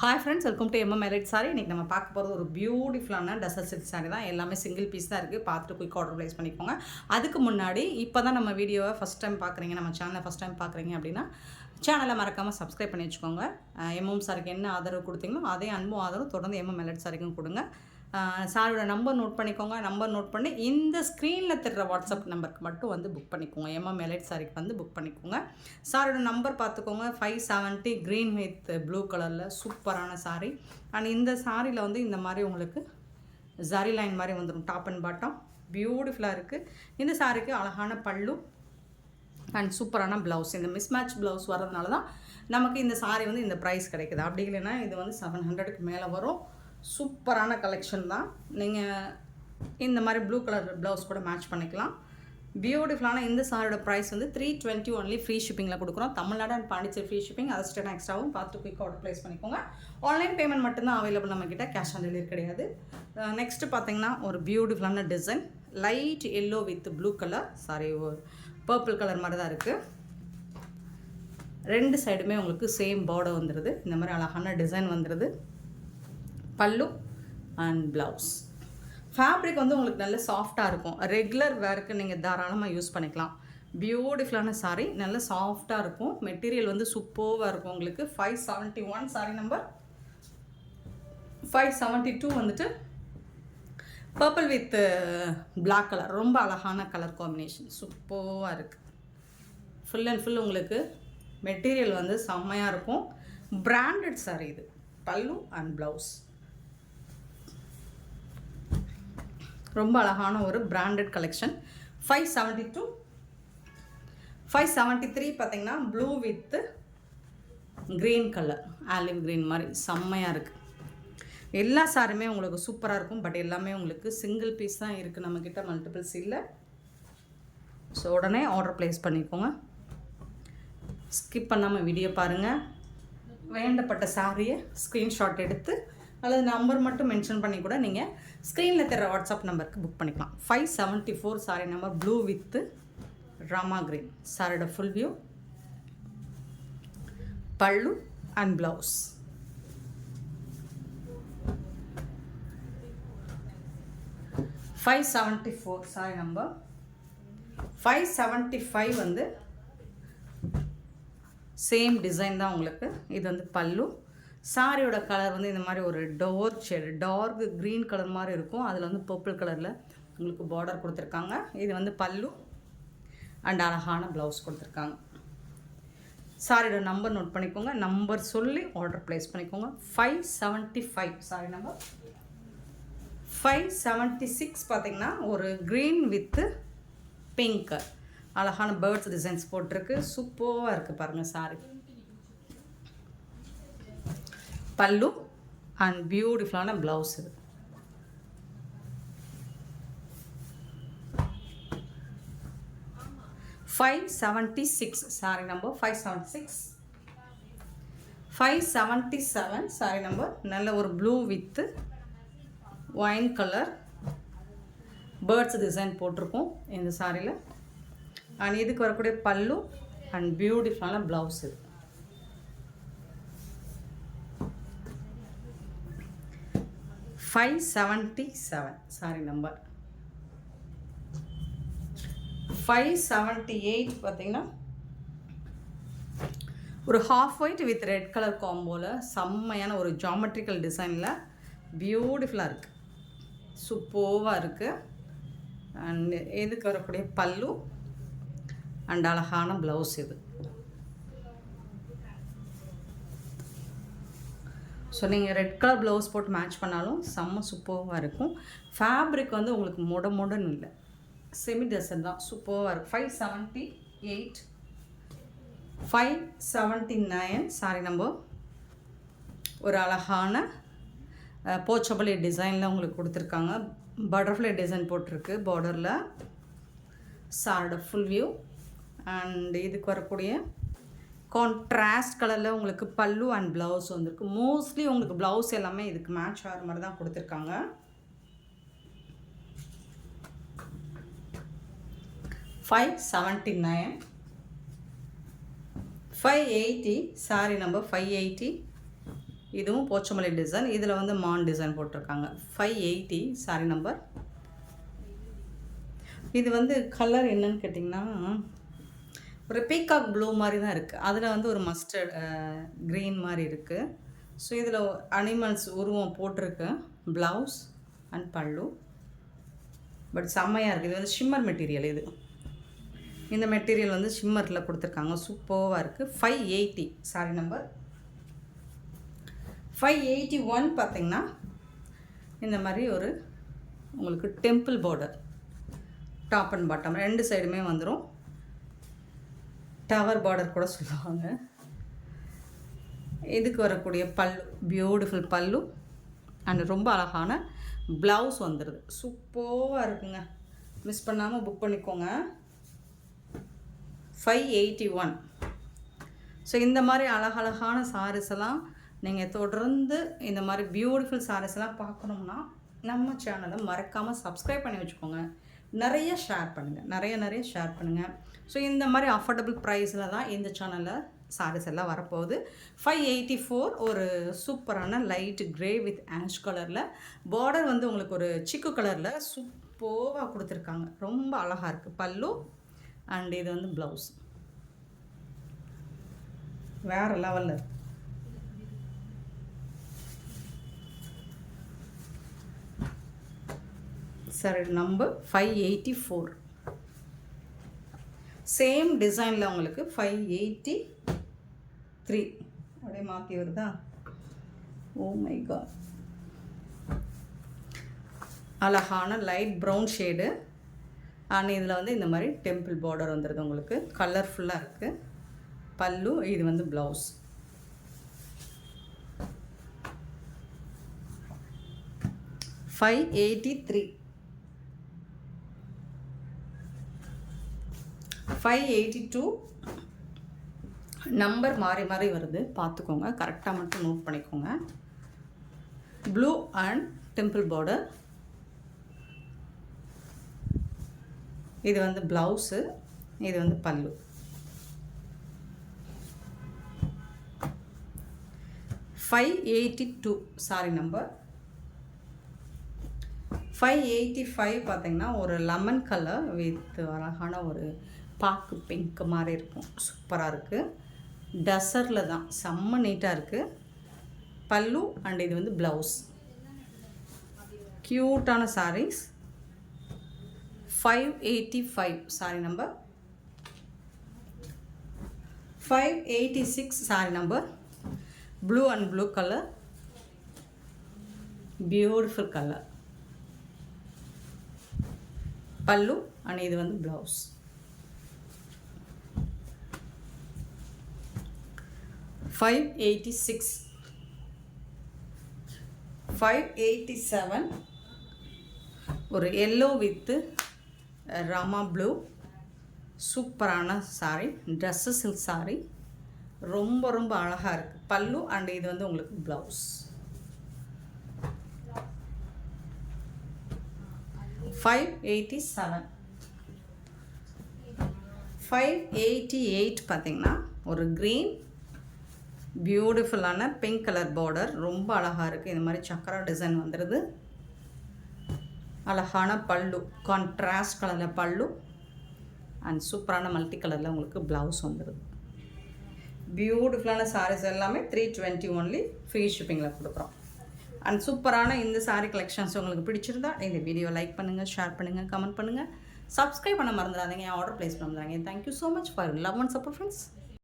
Hi friends, welcome to merit sorry. இன்றைக்கி நம்ம பார்க்க போகிறது ஒரு பியூட்டிஃபுல்லான டசர் சில்க் சாரி தான். எல்லாமே சிங்கிள் பீஸ் தான் இருக்குது. பார்த்துட்டு குயிக் ஆர்டர் ப்ளேஸ் பண்ணிக்கோங்க. அதுக்கு முன்னாடி இப்போ தான் நம்ம வீடியோவை ஃபஸ்ட் டைம் பார்க்குறீங்க, நம்ம சேனலை ஃபஸ்ட் டைம் பார்க்குறீங்க அப்படின்னா சேனலை மறக்காமல் சப்ஸ்கிரைப் பண்ணி வச்சுக்கோங்க. சாரிக்கு என்ன ஆதரவு கொடுத்தீங்களோ அதே அன்பும் ஆதரவு தொடர்ந்து மெரிட் சாரிக்கும் கொடுங்க. சாரோட நம்பர் நோட் பண்ணிக்கோங்க. நம்பர் நோட் பண்ணி இந்த ஸ்க்ரீனில் தெரிகிற வாட்ஸ்அப் நம்பருக்கு மட்டும் வந்து புக் பண்ணிக்கோங்க. மெரிட் சாரிக்கு வந்து புக் பண்ணிக்கோங்க. சாரோட நம்பர் பார்த்துக்கோங்க. 570 க்ரீன் வித் ப்ளூ கலரில் சூப்பரான சாரீ. அண்ட் இந்த சாரியில் வந்து இந்த மாதிரி உங்களுக்கு ஜரி லைன் மாதிரி வந்துடும். டாப் அண்ட் பாட்டம் பியூட்டிஃபுல்லாக இருக்குது. இந்த சாரிக்கு அழகான பல்லு அண்ட் சூப்பரான ப்ளவுஸ். இந்த மிஸ்மேட்ச் ப்ளவுஸ் வரதுனால தான் நமக்கு இந்த சாரீ வந்து இந்த ப்ரைஸ் கிடைக்குது. அப்படி இல்லைன்னா இது வந்து 700க்கு மேலே வரும். சூப்பரான கலெக்ஷன் தான். நீங்கள் இந்த மாதிரி ப்ளூ கலர் ப்ளவுஸ் கூட மேட்ச் பண்ணிக்கலாம். பியூட்டிஃபுல்லான இந்த சாரியோட ப்ரைஸ் வந்து 320 ஒன்லி. ஃப்ரீ ஷிப்பிங்கில் கொடுக்குறோம். Tamil Nadu and Pondicherry free shipping. அது எக்ஸ்ட்ராவும் பார்த்து குயிக் ஆர்டர் ப்ளேஸ் பண்ணிக்கோங்க. ஆன்லைன் பேமெண்ட் மட்டும்தான் அவைலபிள் நம்மக்கிட்ட. கேஷ் ஆன் டெலிவரி கிடையாது. நெக்ஸ்ட்டு பார்த்தீங்கன்னா ஒரு பியூட்டிஃபுல்லான design. Light yellow with blue colour, sorry purple colour மாதிரி தான் இருக்குது. ரெண்டு சைடுமே உங்களுக்கு சேம் பார்டர் வந்துடுது. இந்த மாதிரி அழகான டிசைன் வந்துடுது. பல்லு அண்ட் ப்ளவுஸ். ஃபேப்ரிக் வந்து உங்களுக்கு நல்ல சாஃப்டாக இருக்கும். ரெகுலர் வேருக்கு நீங்கள் தாராளமாக யூஸ் பண்ணிக்கலாம். பியூட்டிஃபுல்லான சாரீ, நல்ல சாஃப்டாக இருக்கும். மெட்டீரியல் வந்து சூப்பராக இருக்கும். உங்களுக்கு 571 சாரீ நம்பர். 572 வந்துட்டு பர்பிள் வித் பிளாக் கலர். ரொம்ப அழகான கலர் காம்பினேஷன், சூப்பராக இருக்குது. ஃபுல் அண்ட் ஃபுல் உங்களுக்கு மெட்டீரியல் வந்து செம்மையாக இருக்கும். பிராண்டட் சாரீ இது. பல்லு அண்ட் ப்ளவுஸ் ரொம்ப அழகான ஒரு பிராண்டட் கலெக்ஷன். 572. 573 பார்த்தீங்கன்னா blue with green colour, olive green மாதிரி செம்மையாக இருக்குது. எல்லா சாரியுமே உங்களுக்கு சூப்பராக இருக்கும். பட் எல்லாமே உங்களுக்கு சிங்கிள் பீஸ் தான் இருக்குது நம்மக்கிட்ட, மல்டிபிள்ஸ் இல்லை. ஸோ உடனே ஆர்டர் ப்ளேஸ் பண்ணிக்கோங்க. ஸ்கிப் பண்ணாமல் வீடியோ பாருங்கள். வேண்டப்பட்ட சாரியை ஸ்க்ரீன்ஷாட் எடுத்து அல்லது நம்பர் மட்டும் மென்ஷன் பண்ணி கூட நீங்கள் ஸ்க்ரீனில் தர வாட்ஸ்அப் நம்பருக்கு புக் பண்ணிக்கலாம். 574 sorry number. Blue with Rama green. சாரியோட ஃபுல் வியூ, பல்லு அண்ட் ப்ளவுஸ். $574 sorry number. 575 வந்து சேம் டிசைன் தான் உங்களுக்கு. இது வந்து பல்லு. சாரியோட கலர் வந்து இந்த மாதிரி ஒரு டார்க் க்ரீன் கலர் மாதிரி இருக்கும். அதில் வந்து பர்பிள் கலரில் உங்களுக்கு பார்டர் கொடுத்துருக்காங்க. இது வந்து பல்லு அண்ட் அழகான ப்ளவுஸ் கொடுத்துருக்காங்க. சாரியோட நம்பர் நோட் பண்ணிக்கோங்க. நம்பர் சொல்லி ஆர்டர் ப்ளேஸ் பண்ணிக்கோங்க. 575 சாரி நம்பர். 576 பார்த்திங்கன்னா ஒரு க்ரீன் வித்து பிங்க் அழகான பேர்ட்ஸ் டிசைன்ஸ் போட்டிருக்கு. சூப்பராக இருக்குது பாருங்கள் சாரி. பல்லு அண்ட் பியூட்டிஃபுல்லான ப்ளவுஸ் இது. $576 சாரி நம்பர். 576. 577 sorry number. நல்ல ஒரு blue with wine colour birds design போட்டிருக்கோம் இந்த சாரியில். அண்ட் இதுக்கு வரக்கூடிய பல்லு அண்ட் பியூட்டிஃபுல்லான ப்ளவுஸ் இது. 577 சாரி நம்பர். 578 பார்த்தீங்கன்னா ஒரு half white with red colour காம்போவில் செம்மையான ஒரு ஜாமெட்ரிக்கல் டிசைனில் பியூட்டிஃபுல்லாக இருக்குது. சூப்பராக இருக்குது. அண்ட் இதுக்கு வரக்கூடிய பல்லு அண்ட் அழகான ப்ளவுஸ் இது. ஸோ நீங்கள் ரெட் கலர் ப்ளவுஸ் போட்டு மேட்ச் பண்ணாலும் செம்ம சூப்பராக இருக்கும். ஃபேப்ரிக் வந்து உங்களுக்கு மொடன்னு இல்லை, செமி டெசன் தான். சூப்பராக இருக்கும். 578. 579 சாரி நம்பர். ஒரு அழகான போச்சபலி டிசைனில் உங்களுக்கு கொடுத்துருக்காங்க. பட்டர்ஃப்ளை டிசைன் போட்டிருக்கு பார்டரில். சாரோட ஃபுல் வியூ அண்ட் இதுக்கு வரக்கூடிய கான்ட்ராஸ்ட் கலரில் உங்களுக்கு பல்லு அண்ட் ப்ளவுஸ் வந்துருக்கு. மோஸ்ட்லி உங்களுக்கு ப்ளவுஸ் எல்லாமே இதுக்கு மேட்ச் ஆகிற மாதிரி தான் கொடுத்துருக்காங்க. 579. 580 சாரி நம்பர். 580. இதுவும் போச்சமல்லி டிசைன். இதில் வந்து மான் டிசைன் போட்டிருக்காங்க. 580 சாரி நம்பர். இது வந்து கலர் என்னன்னு கேட்டிங்கன்னா ஒரு பீகாக் ப்ளூ மாதிரி தான் இருக்குது. அதில் வந்து ஒரு மஸ்டர்ட் க்ரீன் மாதிரி இருக்குது. ஸோ இதில் அனிமல்ஸ் உருவம் போட்டிருக்கு. ப்ளவுஸ் அண்ட் பல்லு. பட் செம்மையாக இருக்குது. இது வந்து ஷிம்மர் மெட்டீரியல். இது இந்த மெட்டீரியல் வந்து ஷிம்மரில் கொடுத்துருக்காங்க. சூப்பராக இருக்குது. 580 சாரி நம்பர். 581 பார்த்திங்கன்னா இந்த மாதிரி ஒரு உங்களுக்கு temple border, top and bottom 2 சைடுமே வந்துடும். டவர் பார்டர் கூட சொல்லுவாங்க. இதுக்கு வரக்கூடிய பல்லு பியூட்டிஃபுல் பல்லு அண்ட் ரொம்ப அழகான ப்ளவுஸ் வந்துடுது. சூப்பராக இருக்குங்க. மிஸ் பண்ணாமல் புக் பண்ணிக்கோங்க. 581. ஸோ இந்த மாதிரி அழகழகான சாரீஸ் எல்லாம் நீங்கள் தொடர்ந்து இந்த மாதிரி பியூட்டிஃபுல் சாரீஸ் எல்லாம் பார்க்கணும்னா நம்ம சேனலை மறக்காமல் சப்ஸ்கிரைப் பண்ணி வச்சுக்கோங்க. நிறைய ஷேர் பண்ணுங்கள். நிறைய ஷேர் பண்ணுங்கள். ஸோ இந்த மாதிரி அஃபோர்டபுள் ப்ரைஸில் தான் இந்த சேனலில் சாரீஸ் எல்லாம் வரப்போகுது. 584 ஒரு சூப்பரான லைட் க்ரே வித் ஆஷ் கலரில் பார்டர் வந்து உங்களுக்கு ஒரு சிக்கு கலரில் சூப்பராக கொடுத்துருக்காங்க. ரொம்ப அழகாக இருக்குது பல்லு அண்ட் இது வந்து ப்ளவுஸ். வேறு லெவலில் இருக்குது. சரி நம்பர் 584. சேம் டிசைனில் உங்களுக்கு 583 அப்படியே மாற்றி வருதா? Oh my god. அழகான லைட் ப்ரௌன் ஷேடு அண்ட் இதில் வந்து இந்த மாதிரி டெம்பிள் பார்டர் வந்துடுது. உங்களுக்கு கலர்ஃபுல்லாக இருக்குது பல்லு. இது வந்து ப்ளவுஸ். 583. 582 நம்பர் மாறி மாறி வருது. பார்த்துக்கோங்க. கரெக்டாக மட்டும் நோட் பண்ணிக்கோங்க. Blue and temple border. இது வந்து ப்ளவுஸு. இது வந்து பல்லு. 582 சாரி நம்பர். 585 பார்த்திங்கன்னா ஒரு லெமன் கலர் வித் அழகான ஒரு பாக்கு பிங்க் மாதிரி இருக்கும். சூப்பராக இருக்குது. டசரில் தான் செம்ம நீட்டாக இருக்குது பல்லு அண்ட் இது வந்து ப்ளவுஸ். க்யூட்டான saris. 585 sari number. 586 sari number. Blue and blue colour. Beautiful colour பல்லு அண்ட் இது வந்து ப்ளவுஸ். 586. 587 ஒரு எல்லோ வித்து ராமா ப்ளூ சூப்பரான சாரி. Dress silk sari. ரொம்ப ரொம்ப அழகாக இருக்குது பல்லு அண்ட் இது வந்து உங்களுக்கு ப்ளவுஸ். 587. 588 பார்த்திங்கன்னா ஒரு க்ரீன் பியூட்டிஃபுல்லான பிங்க் கலர் பார்டர். ரொம்ப அழகாக இருக்குது. இந்த மாதிரி சக்கரா டிசைன் வந்துடுது. அழகான பல்லு, கான்ட்ராஸ்ட் கலரில் பல்லு அண்ட் சூப்பரான மல்டி கலரில் உங்களுக்கு ப்ளவுஸ் வந்துடுது. பியூட்டிஃபுல்லான சாரீஸ் எல்லாமே 320 ஒன்லி. ஃப்ரீ ஷிப்பிங்கில் கொடுக்குறோம். அண்ட் சூப்பரான இந்த சாரீ கலெக்ஷன்ஸ் உங்களுக்கு பிடிச்சிருந்தா இந்த வீடியோ லைக் பண்ணுங்கள், ஷேர் பண்ணுங்கள், கமெண்ட் பண்ணுங்கள், சப்ஸ்கிரைப் பண்ண மறந்துடாதீங்க, ஆர்டர் ப்ளேஸ் பண்ண மறந்துடாதீங்க. Thank you so much for love and support friends.